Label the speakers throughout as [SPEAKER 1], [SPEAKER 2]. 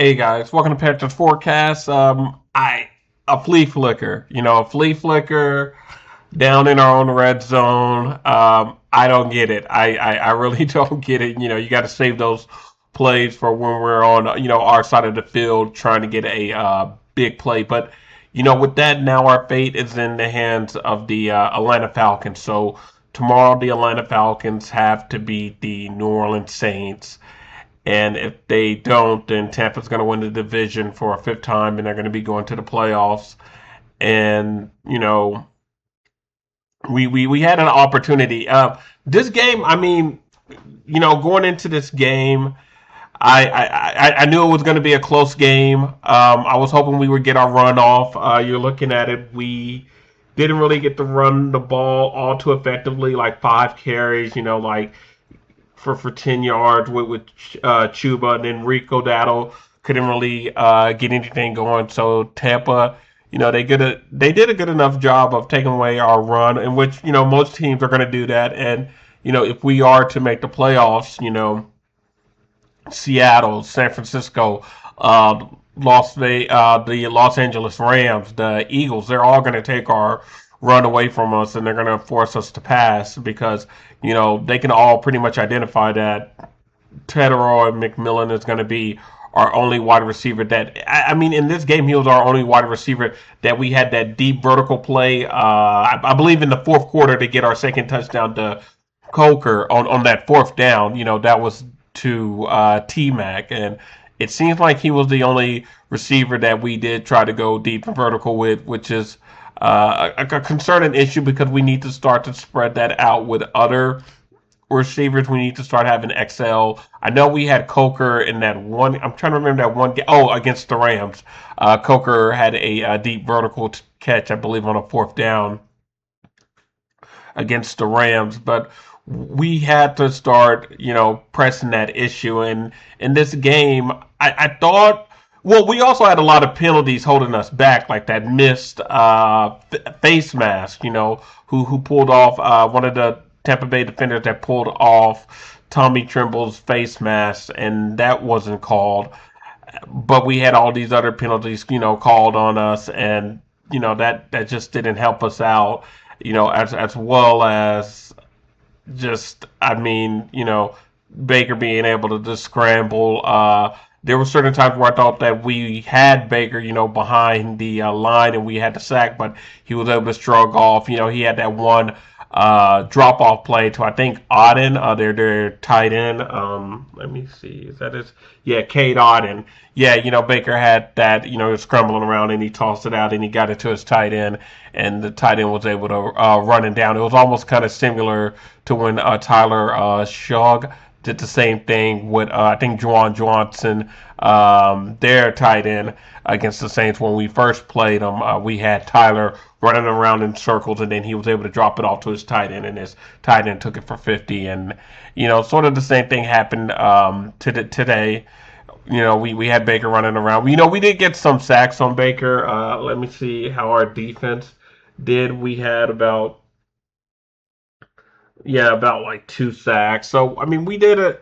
[SPEAKER 1] Hey guys, welcome to Panthers Forecast. A flea flicker, a flea flicker down in our own red zone. I don't get it. I really don't get it. You got to save those plays for when we're on, our side of the field trying to get a big play. But with that, now our fate is in the hands of the Atlanta Falcons. So tomorrow, the Atlanta Falcons have to beat the New Orleans Saints. And if they don't, then Tampa's going to win the division for a fifth time, and they're going to be going to the playoffs. And we had an opportunity. This game, I mean, going into this game, I knew it was going to be a close game. I was hoping we would get our run off. You're looking at it, we didn't really get to run the ball all too effectively, like 5 carries. Like for 10 yards with Chuba, and then Rico Dowdle couldn't really get anything going. So Tampa, they did a good enough job of taking away our run, in which most teams are going to do that. And if we are to make the playoffs, Seattle, San Francisco, the Los Angeles Rams, the Eagles, they're all going to take our run away from us, and they're going to force us to pass because they can all pretty much identify that Tedero McMillan is going to be our only wide receiver. I mean, in this game, he was our only wide receiver that we had that deep vertical play. I believe in the fourth quarter to get our second touchdown to Coker on that fourth down. That was to T Mac, and it seems like he was the only receiver that we did try to go deep and vertical with, which is a concerning issue because we need to start to spread that out with other receivers. We need to start having XL. I know we had Coker in that one. I'm trying to remember that one game. Oh, against the Rams. Coker had a deep vertical catch, I believe, on a fourth down against the Rams. But we had to start, pressing that issue. And in this game, I thought. Well, we also had a lot of penalties holding us back, like that missed face mask, who pulled off one of the Tampa Bay defenders that pulled off Tommy Trimble's face mask, and that wasn't called. But we had all these other penalties, called on us, and that just didn't help us out, as well as just, I mean, Baker being able to just scramble. There were certain times where I thought that we had Baker, behind the line and we had to sack, but he was able to shrug off. He had that one drop off play to, I think, Auden, their tight end. Let me see, is that his? Yeah, Cade Auden. Yeah, Baker had that. He was scrambling around and he tossed it out and he got it to his tight end, and the tight end was able to run it down. It was almost kind of similar to when Tyler Shug did the same thing with I think Juwan Johnson, their tight end against the Saints when we first played them. We had Tyler running around in circles, and then he was able to drop it off to his tight end, and his tight end took it for 50. And sort of the same thing happened today. We had Baker running around. We did get some sacks on Baker. Let me see how our defense did. We had about like 2 sacks. So I mean, we did a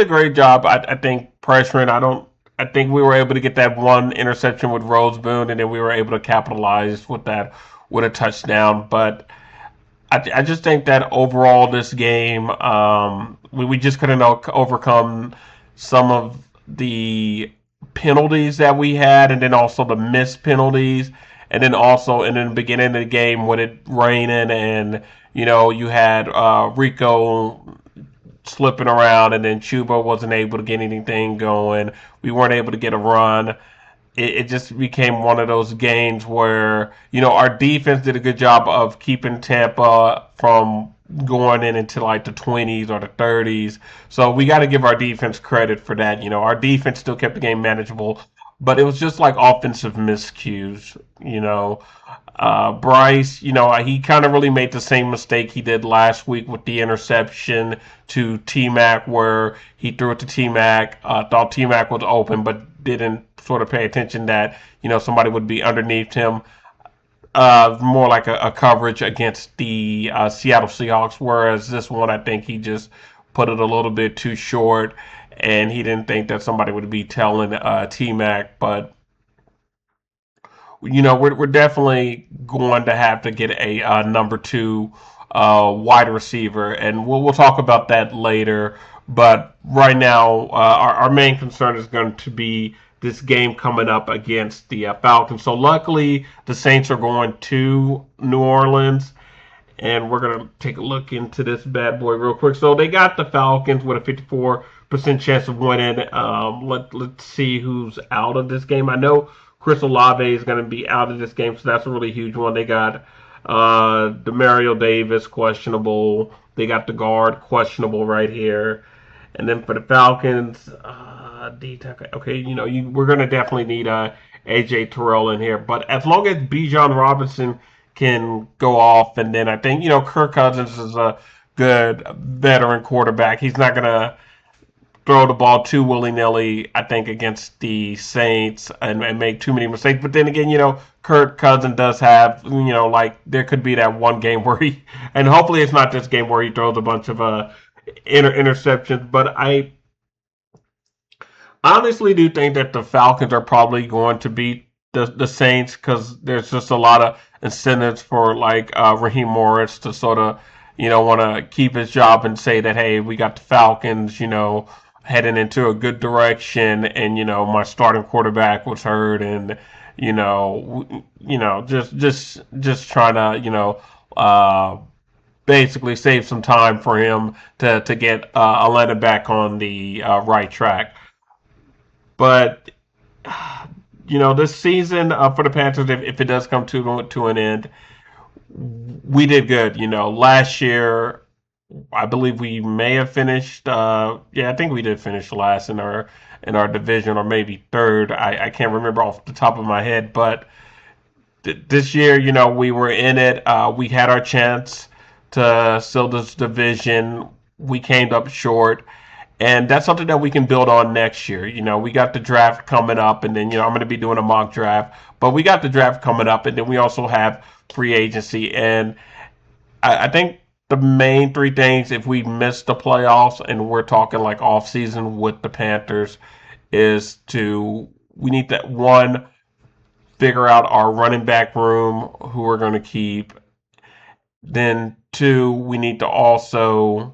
[SPEAKER 1] great job. I think pressuring. I think we were able to get that one interception with Roseboone, and then we were able to capitalize with that with a touchdown. But I just think that overall this game, we just couldn't overcome some of the penalties that we had, and then also the missed penalties, and then also in the beginning of the game when it raining, and you had Rico slipping around, and then Chuba wasn't able to get anything going. We weren't able to get a run. It just became one of those games where our defense did a good job of keeping Tampa from going in into like the 20s or the 30s. So we got to give our defense credit for that. Our defense still kept the game manageable, but it was just like offensive miscues. Bryce, he kind of really made the same mistake he did last week with the interception to T Mac, where he threw it to T Mac, thought T Mac was open, but didn't sort of pay attention that somebody would be underneath him. More like a coverage against the Seattle Seahawks, whereas this one I think he just put it a little bit too short, and he didn't think that somebody would be telling T Mac, but we're definitely going to have to get a number two wide receiver, and we'll talk about that later. But right now, our main concern is going to be this game coming up against the Falcons. So luckily, the Saints are going to New Orleans, and we're gonna take a look into this bad boy real quick. So they got the Falcons with a 54% chance of winning. Let's see who's out of this game. I know Chris Olave is gonna be out of this game, so that's a really huge one. They got Demario Davis questionable. They got the guard questionable right here, and then for the Falcons, okay, we're gonna definitely need AJ Terrell in here, but as long as Bijan Robinson can go off, and then I think Kirk Cousins is a good veteran quarterback. He's not gonna throw the ball too willy nilly. I think against the Saints and make too many mistakes. But then again, Kirk Cousins does have like there could be that one game where he, and hopefully it's not this game where he throws a bunch of interceptions. But I honestly do think that the Falcons are probably going to beat the Saints because there's just a lot of incentives for like Raheem Morris to sort of want to keep his job and say that, hey, we got the Falcons heading into a good direction, and my starting quarterback was hurt, and just trying to basically save some time for him to get Atlanta back on the right track. But this season for the Panthers, if it does come to an end, we did good. Last year, I believe we may have finished. Yeah, I think we did finish last in our division, or maybe third. I can't remember off the top of my head, but this year, we were in it. We had our chance to seal this division. We came up short. And that's something that we can build on next year. We got the draft coming up, and then, I'm going to be doing a mock draft. But we got the draft coming up, and then we also have free agency. And I think the main three things, if we miss the playoffs and we're talking like off season with the Panthers, is we need to, one, figure out our running back room, who we're going to keep. Then, two, we need to also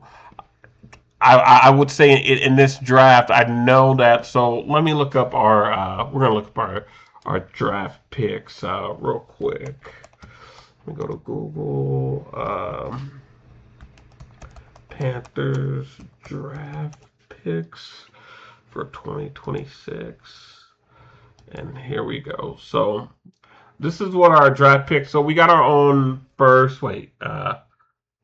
[SPEAKER 1] I would say in this draft, I know that. So let me look up our. We're gonna look up our draft picks real quick. Let me go to Google. Panthers draft picks for 2026, and here we go. So this is what our draft picks. So we got our own first. Wait.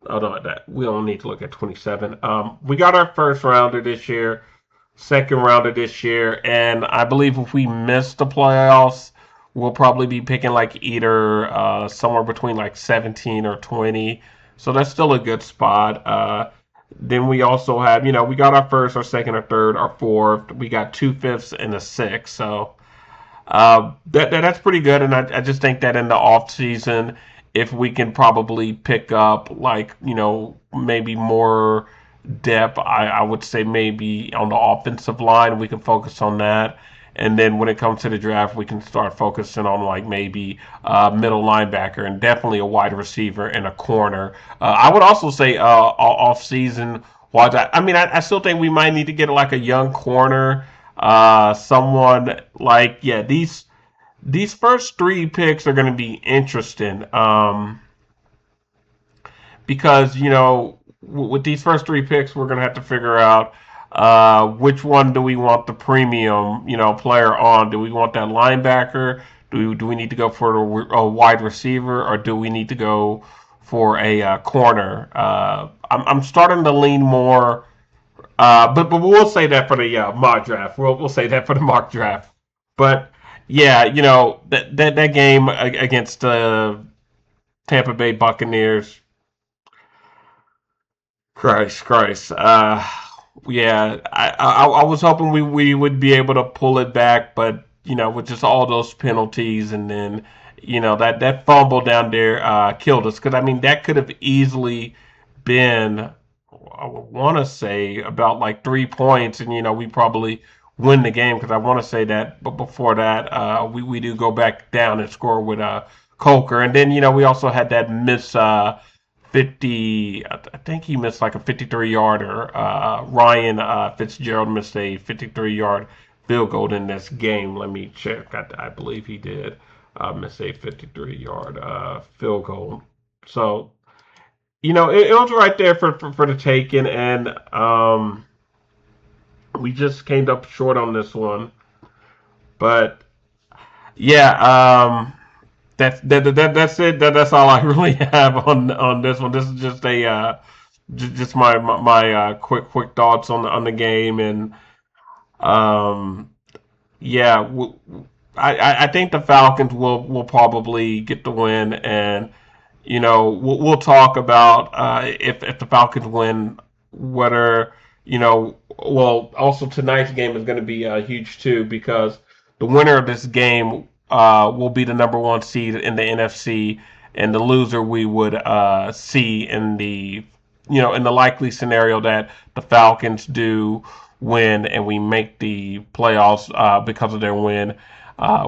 [SPEAKER 1] Oh no, that we don't need to look at 27. We got our first rounder this year, second rounder this year, and I believe if we miss the playoffs, we'll probably be picking like either somewhere between like 17 or 20. So that's still a good spot. Then we also have, we got our first, our second, our third, our fourth. We got two fifths and a sixth. So that's pretty good, and I just think that in the off season, if we can probably pick up like maybe more depth, I would say maybe on the offensive line we can focus on that, and then when it comes to the draft, we can start focusing on like maybe middle linebacker and definitely a wide receiver and a corner. I would also say off season. I still think we might need to get like a young corner, someone like these first three picks are going to be interesting because with these first three picks, we're going to have to figure out which one do we want the premium player on. Do we want that linebacker? Do we need to go for a wide receiver, or do we need to go for a corner? I'm starting to lean more. But we'll say that for the mock draft. We'll say that for the mock draft. But yeah, that game against the Tampa Bay Buccaneers. Christ. Yeah, I was hoping we would be able to pull it back, but with just all those penalties, and then that fumble down there killed us. Because I mean, that could have easily been I would want to say about like 3 points, and we probably win the game because I want to say that. But before that, we do go back down and score with Coker, and then we also had that miss 50. I think he missed like a 53-yarder. Ryan Fitzgerald missed a 53-yard field goal in this game. Let me check. I believe he did miss a 53-yard field goal. So it was right there for the taking, and we just came up short on this one. But yeah, that's it. That's all I really have on this one. This is just a just my quick thoughts on the game, and um, yeah, I think the Falcons will probably get the win, and we'll talk about if the Falcons win, whether well, also tonight's game is going to be huge too because the winner of this game will be the number one seed in the NFC, and the loser we would see in the in the likely scenario that the Falcons do win and we make the playoffs because of their win.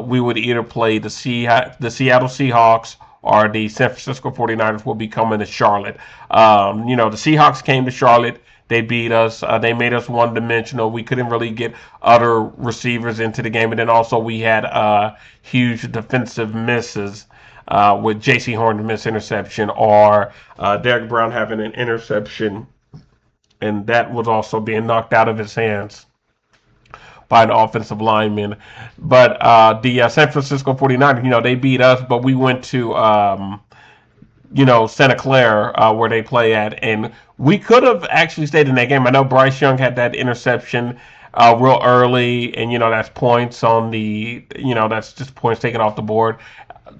[SPEAKER 1] We would either play the Seattle Seahawks or the San Francisco 49ers will be coming to Charlotte. The Seahawks came to Charlotte. They beat us. They made us one dimensional. We couldn't really get other receivers into the game. And then also we had huge defensive misses with J.C. Horn's missed interception or Derek Brown having an interception. And that was also being knocked out of his hands by an offensive lineman. But the San Francisco 49ers, they beat us, but we went to Santa Clara, where they play at, and we could have actually stayed in that game. I know Bryce Young had that interception real early, and that's points on that's just points taken off the board.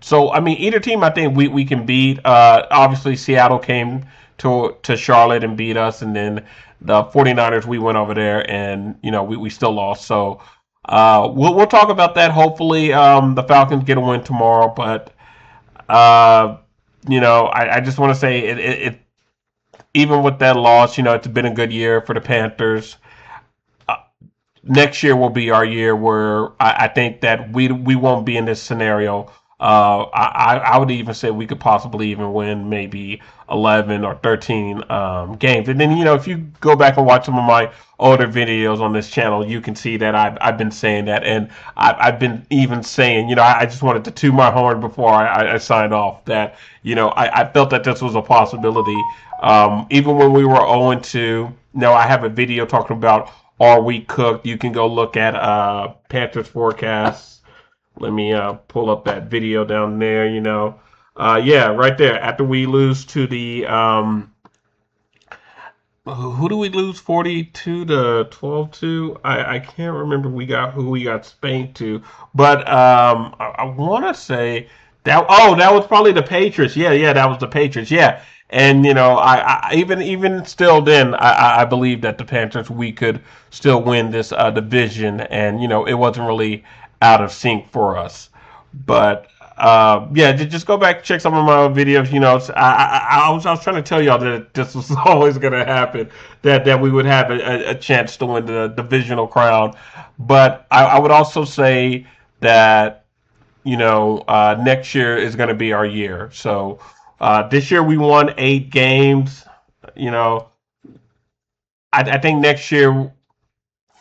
[SPEAKER 1] So I mean, either team I think we can beat. Obviously, Seattle came to Charlotte and beat us, and then the 49ers we went over there and we still lost. So we'll talk about that. Hopefully, the Falcons get a win tomorrow, but. I just want to say it even with that loss, it's been a good year for the Panthers. Uh, Next year will be our year where I think that we won't be in this scenario. I would even say we could possibly even win maybe 11 or 13 games. And then, if you go back and watch some of my older videos on this channel, you can see that I've been saying that. And I've been even saying, I just wanted to toot my horn before I signed off that, I felt that this was a possibility. Even when we were 0-2, I have a video talking about are we cooked? You can go look at Panthers forecasts. Let me pull up that video down there, yeah, right there. After we lose to the who do we lose 42 to 12 to? I can't remember who we got spanked to, but I want to say that was probably the Patriots. Yeah, that was the Patriots. Yeah. And I even still then I believe that the Panthers we could still win this division, and it wasn't really out of sync for us. But yeah, just go back and check some of my old videos. I was trying to tell y'all that this was always going to happen, that we would have a chance to win the divisional crown. But I would also say that next year is going to be our year. So this year we won 8 games. I think next year,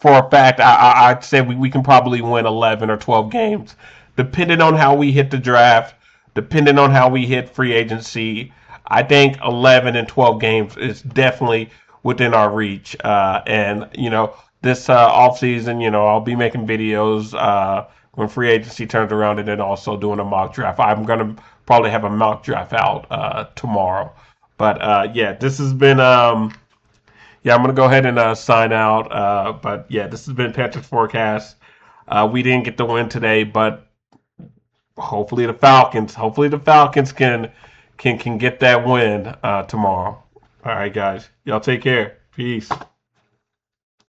[SPEAKER 1] for a fact, I'd say we can probably win 11 or 12 games, depending on how we hit the draft, depending on how we hit free agency. I think 11 and 12 games is definitely within our reach. And this off season, I'll be making videos when free agency turns around, and then also doing a mock draft. I'm gonna probably have a mock draft out tomorrow. But yeah, this has been yeah, I'm gonna go ahead and sign out. But yeah, this has been Patrick's forecast. We didn't get the win today, but hopefully the Falcons can get that win tomorrow. All right, guys, y'all take care. Peace.